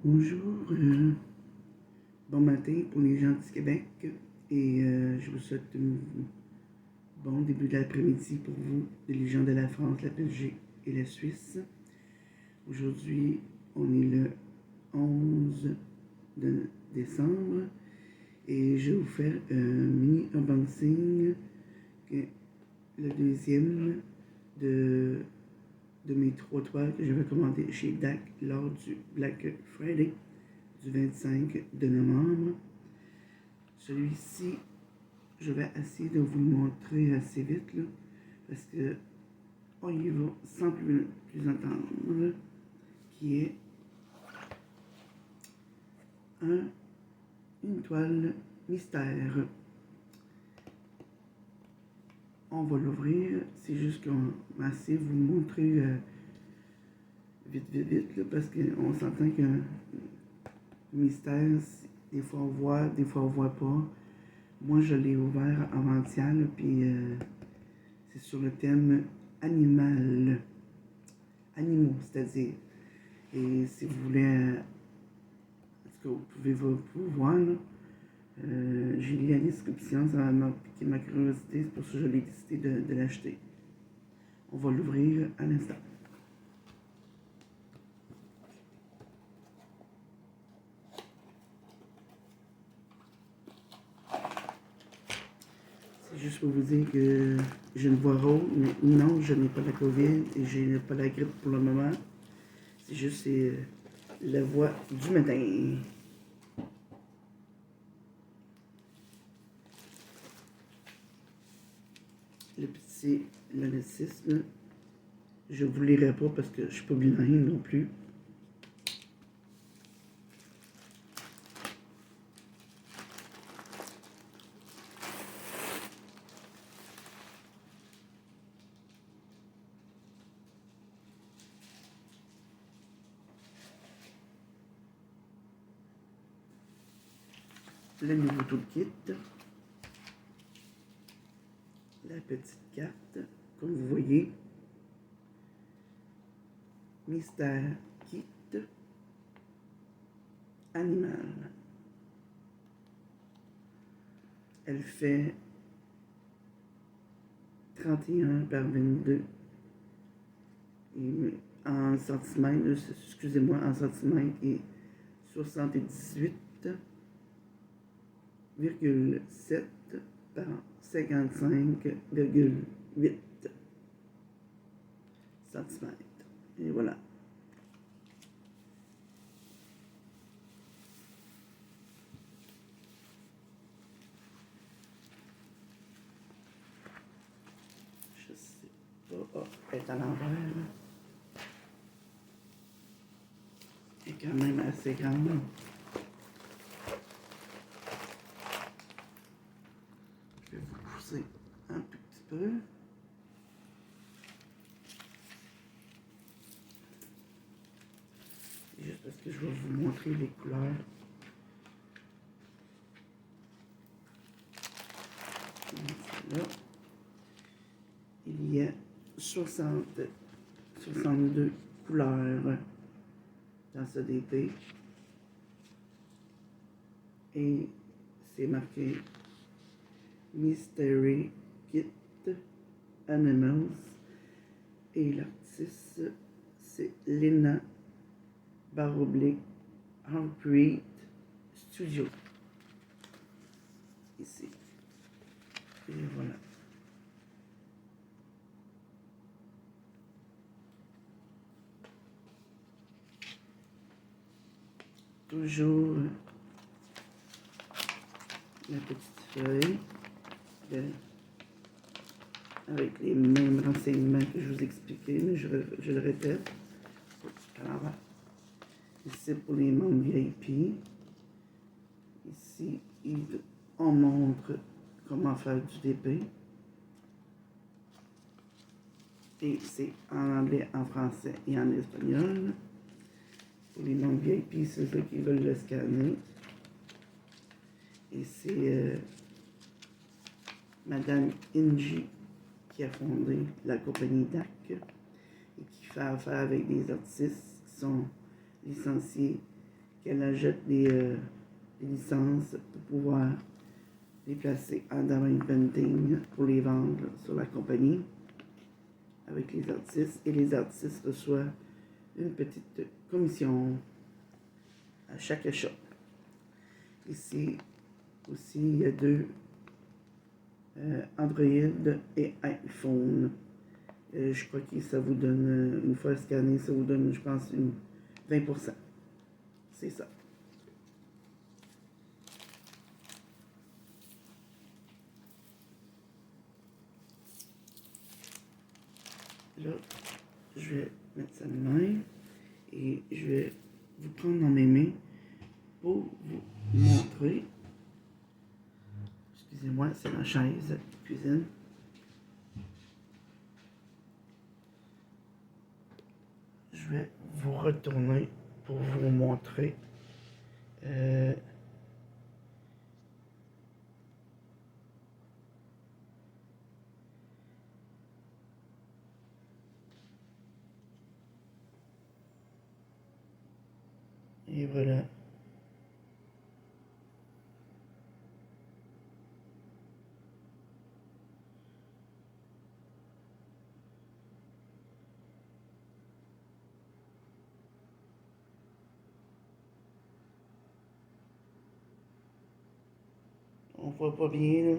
Bonjour, bon matin pour les gens du Québec et je vous souhaite un bon début d'après-midi pour vous, les gens de la France, la Belgique et la Suisse. Aujourd'hui, on est le 11 de décembre et je vais vous faire un mini unboxing, le deuxième de mes 3 toiles que j'avais commandées chez DAC lors du Black Friday du 25 de novembre. Celui-ci, je vais essayer de vous le montrer assez vite là, parce que on y va sans plus attendre, qui est une toile mystère. On va l'ouvrir, c'est juste qu'on va essayer de vous le montrer vite là, parce qu'on s'entend qu'un mystère, des fois on voit, des fois on voit pas. Moi je l'ai ouvert avant-hier, puis c'est sur le thème animaux, c'est-à-dire. Et si vous voulez, en tout cas, vous pouvez voir, là, j'ai lu la description, ça m'a piqué ma curiosité, c'est pour ça que je l'ai décidé de l'acheter. On va l'ouvrir à l'instant. C'est juste pour vous dire que j'ai une voix rauque, mais non, je n'ai pas la COVID et je n'ai pas la grippe pour le moment. C'est juste la voix du matin. Le petit l'annécisme, je ne vous lirai pas parce que je ne suis pas bilingue non plus. Le nouveau toolkit, la petite carte, comme vous voyez, mystère kit animal. Elle fait 31 par 22 et en centimètres, excusez-moi, en centimètres et 78,7 par 55,8 cm. Et voilà. Je sais pas. Oh, elle est à l'envers. Elle est quand même assez grande. Je vais vous pousser un tout petit peu. Juste parce que je vais vous montrer les couleurs. Là, il y a 62 couleurs dans ce DP. Et c'est marqué Mystery Kit Animals. Et l'artiste, c'est Lena Baroblique Heartbeat Studio. Ici. Et voilà. Toujours la petite feuille avec les mêmes renseignements que je vous expliquais, mais je le répète. Alors, ici pour les membres VIP. Ici, on montre comment faire du DP. Et c'est en anglais, en français et en espagnol. Pour les membres VIP, c'est ceux qui veulent le scanner. Et c'est Madame Inji qui a fondé la compagnie DAC et qui fait affaire avec des artistes qui sont licenciés qu'elle achète des licences pour pouvoir les placer en diamond painting pour les vendre sur la compagnie avec les artistes. Et les artistes reçoivent une petite commission à chaque achat. Ici aussi, il y a deux Android et iPhone. Je crois que ça vous donne, une fois scanné, ça vous donne, je pense, 20%. C'est ça. Là, je vais mettre ça de même et je vais vous prendre dans mes mains pour vous montrer. Excusez-moi, c'est ma chaise de cuisine. Je vais vous retourner pour vous montrer. Et voilà. On voit pas bien là.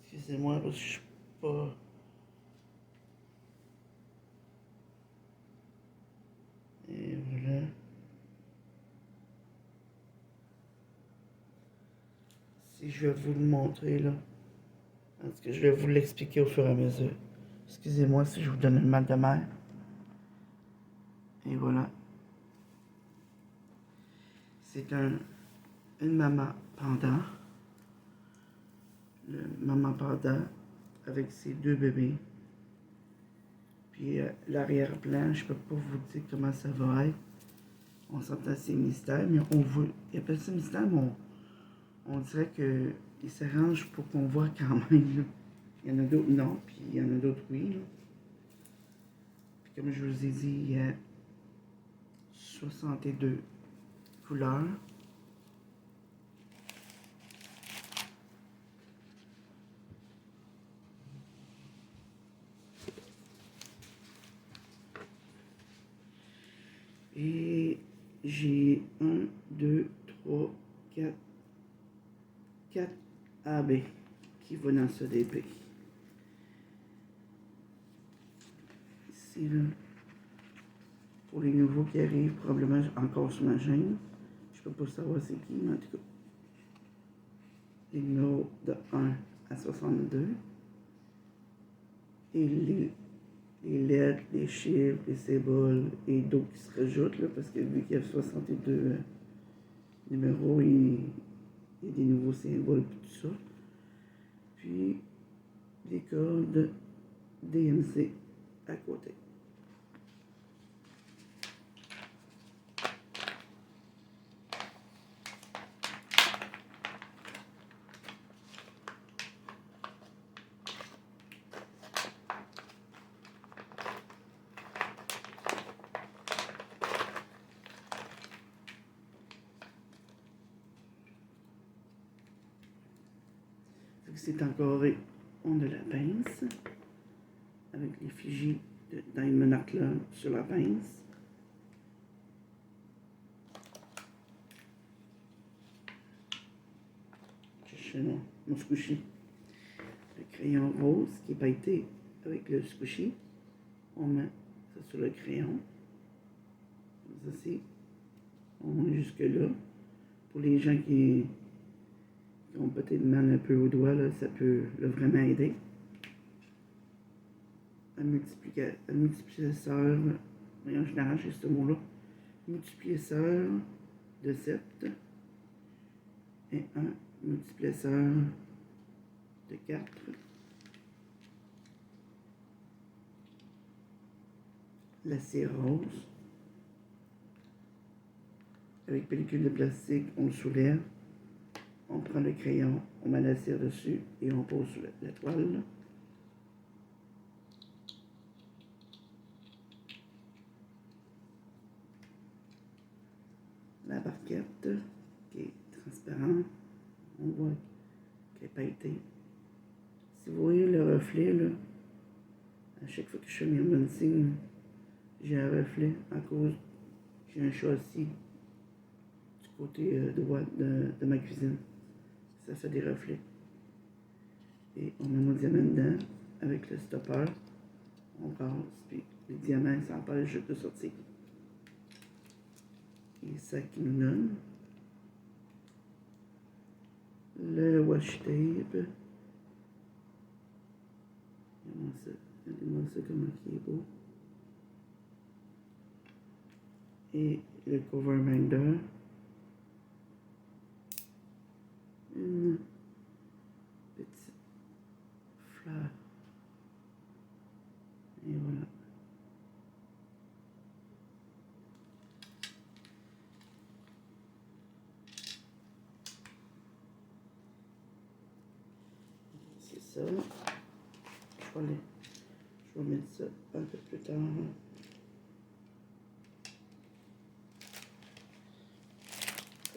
Excusez-moi parce que je suis pas. Et voilà. Si je vais vous le montrer là. Parce que je vais vous l'expliquer au fur et à mesure. Excusez-moi si je vous donne le mal de mer. Et voilà. C'est une maman panda. Le maman panda avec ses deux bébés. Puis l'arrière-plan, je peux pas vous dire comment ça va être. On s'entend c'est mystère, mais on voit. Il appelle ça mystère, mais on dirait qu'il s'arrange pour qu'on voit quand même. Là. Il y en a d'autres non, puis il y en a d'autres oui. Là. Puis comme je vous ai dit, il y a 62 couleurs. Et j'ai 1, 2, 3, 4 AB qui vont dans ce DP. Ici, là, pour les nouveaux qui arrivent, probablement encore sur ma chaîne. Je peux pas savoir c'est qui, mais en tout cas. Les numéros de 1 à 62. Et les lettres, les chiffres, les symboles et d'autres qui se rajoutent, là, parce que vu qu'il y a 62 numéros, il y a des nouveaux symboles et tout ça. Puis des codes DMC à côté. C'est encore, on a la pince avec l'effigie de Diamond Art Club sur la pince. Cherchez mon squishy. Le crayon rose qui est pailleté avec le squishy. On met ça sur le crayon. Comme ça, on met jusque là. Pour les gens qui ont peut-être mal un peu au doigt, là, ça peut vraiment aider. Un multiplicateur, voyons, je n'arrache ce mot-là. Multiplicateur de 7 et un multiplicateur de 4. La cire rose. Avec pellicule de plastique, on le soulève. On prend le crayon, on met la cire dessus et on pose sur la toile. la barquette qui est transparente. On voit qu'elle n'est pas été. Si vous voyez le reflet, là, à chaque fois que je fais mes balancing, j'ai un reflet à cause j'ai un châssis du côté droit de ma cuisine. Ça fait des reflets. Et on met nos diamants dedans avec le stopper. On passe, puis les diamants, ça empêche juste de sortir. Et ça qui nous donne le washi tape. Regardez-moi ça comment il est beau. Et le cover binder. Une petite fleur. Et voilà. C'est ça. Je vais mettre ça un peu plus tard.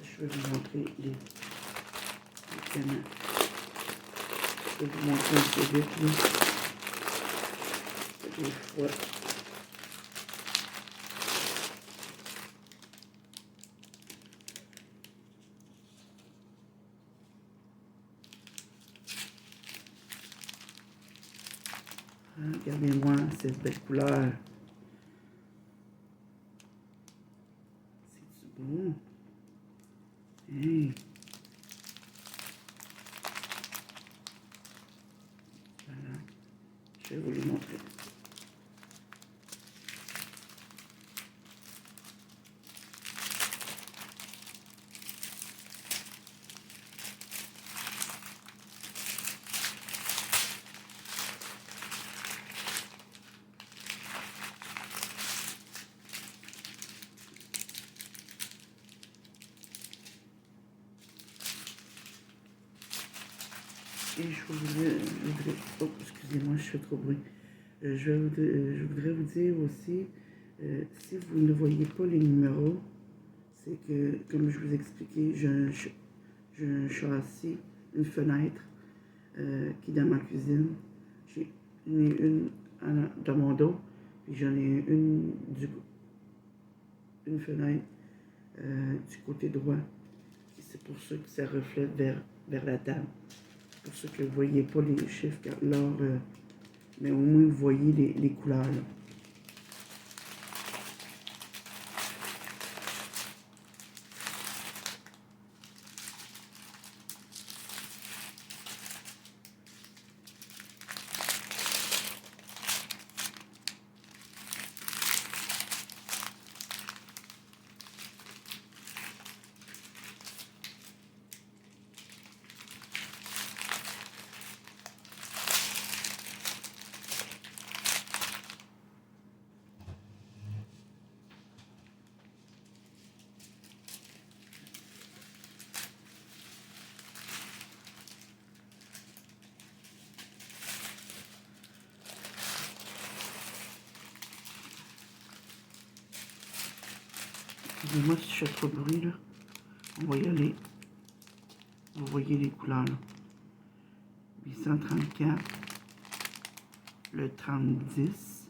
Je vais vous montrer les canons. Je vais vous montrer un peu vite. Des fois. Regardez-moi cette belle couleur. C'est beau. Hey. Voilà. Je vais vous le montrer. Et oh, excusez-moi, je fais trop bruit. Je voudrais vous dire aussi, si vous ne voyez pas les numéros, c'est que, comme je vous ai expliqué, j'ai un châssis, une fenêtre qui est dans ma cuisine. J'en ai une dans mon dos, puis j'en ai une fenêtre du côté droit. C'est pour ça que ça reflète vers la table. C'est pour ça que vous ne voyez pas les chiffres, mais au moins vous voyez les couleurs. Là. Excusez-moi si je fais trop de bruit, là. On va y aller. Vous voyez les couleurs, là. 834, le 3010,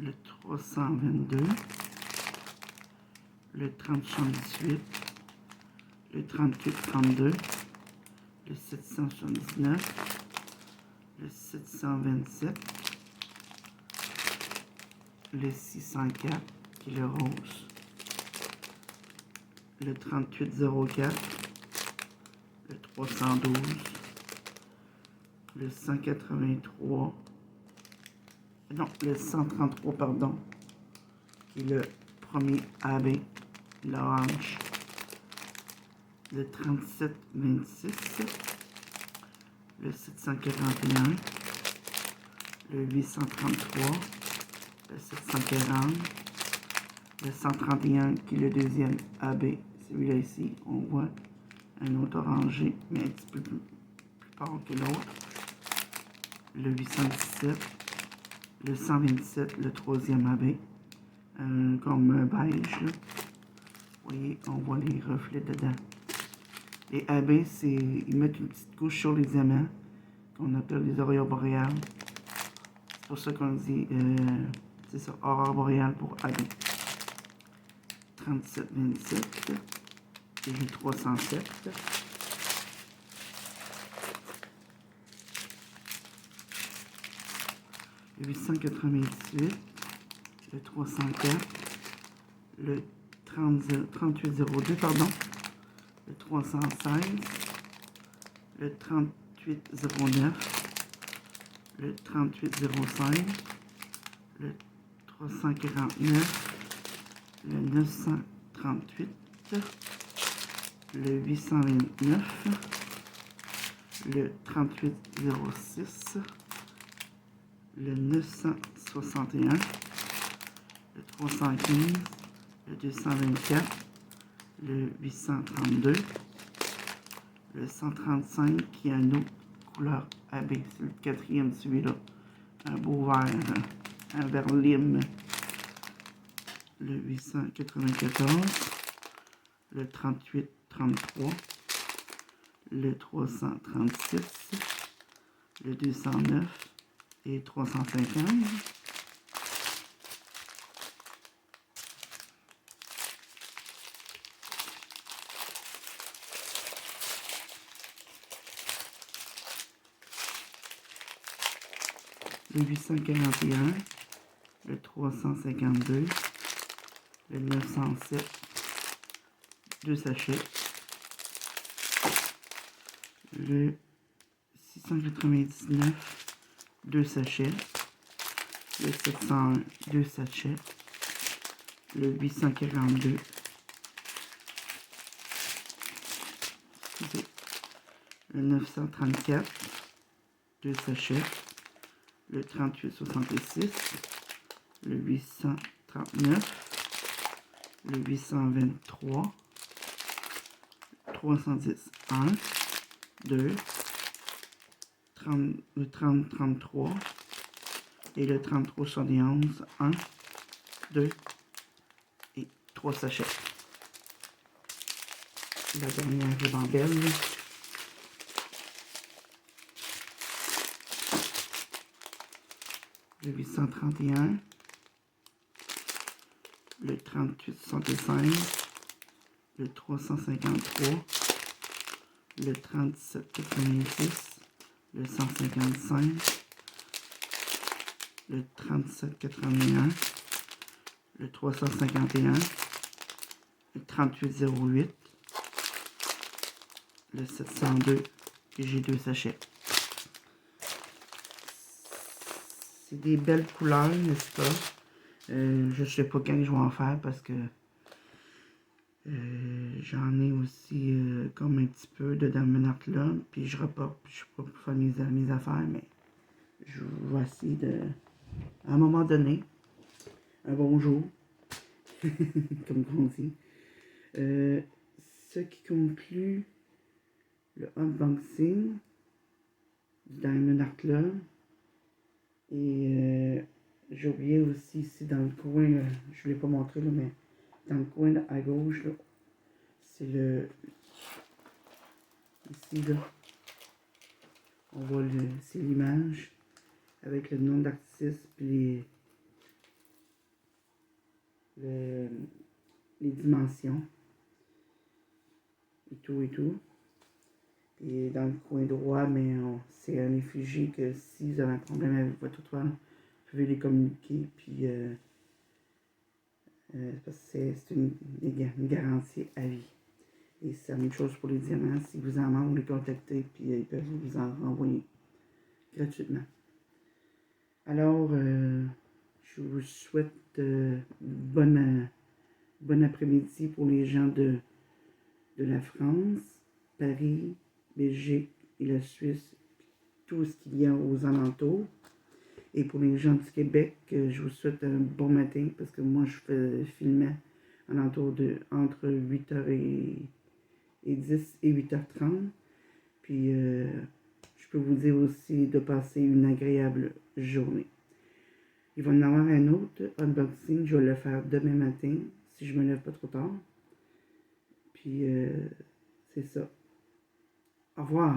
le 322, le 3078, le 3832, le 779, le 727, le 604, qui est le rose, le 3804, le 312, le 183, non, le 133, pardon, qui est le premier AB, l'orange, le 3726, le 741, le 833, le 740, le 131 qui est le deuxième AB, celui-là ici, on voit un autre orangé, mais un petit peu plus fort que l'autre, le 817, le 127, le troisième AB, comme beige. Là. Vous voyez, on voit les reflets dedans. Les AB, ils mettent une petite couche sur les diamants, qu'on appelle les aurores boréales. C'est pour ça qu'on dit, c'est ça, aurore boréale pour AB. 37,27. Et j'ai 307. Le 898. Le 304. Le 3802, pardon. Le 316. Le 3809. Le 3805. Le 349. Le 938. Le 829, le 3806, le 961, le 315, le 224, le 832, le 135 qui a une autre couleur AB, c'est le quatrième celui-là, un beau vert, un vert lime, le 894, le 3833, le 336, le 209 et 350. Le 841, le 352, le 907, 2 sachets, le 699, 2 sachets, le 701, 2 sachets, le 842, le 934, 2 sachets, le 3866, le 839, le 823, 310, 1, 2, le 3033 et le 3371, 1, 2 et 3 sachets. La dernière ribambelle. Le 831, le 3865, le 353, le 3786, le 155, le 3781, le 351, le 3808, le 702 et j'ai 2 sachets. C'est des belles couleurs, n'est-ce pas? Je sais pas quand je vais en faire parce que j'en ai aussi comme un petit peu de Diamond là. Puis je reporte, puis je suis pas pour faire mes affaires, mais je vais essayer de, à un moment donné, un bon jour, comme on dit. Ce qui conclut le unboxing du Diamond Art Club. Et j'ai oublié aussi ici dans le coin, je ne l'ai pas montré là, mais dans le coin à gauche, c'est le. Ici là, on voit c'est l'image avec le nom d'artiste puis les dimensions et tout et tout. Et dans le coin droit, mais c'est un effigie que si vous avez un problème avec votre toile, vous pouvez les communiquer. Puis c'est une garantie à vie. Et c'est la même chose pour les diamants. Si vous en manquez, vous les contactez, puis ils peuvent vous en renvoyer gratuitement. Alors, je vous souhaite bon après-midi pour les gens de la France, Paris, Belgique et la Suisse, tout ce qu'il y a aux alentours. Et pour les gens du Québec, je vous souhaite un bon matin parce que moi, je fais filmer entre 8h et 10 et 8h30. Puis, je peux vous dire aussi de passer une agréable journée. Il va y en avoir un autre unboxing. Je vais le faire demain matin, si je me lève pas trop tard. Puis, c'est ça. Au revoir.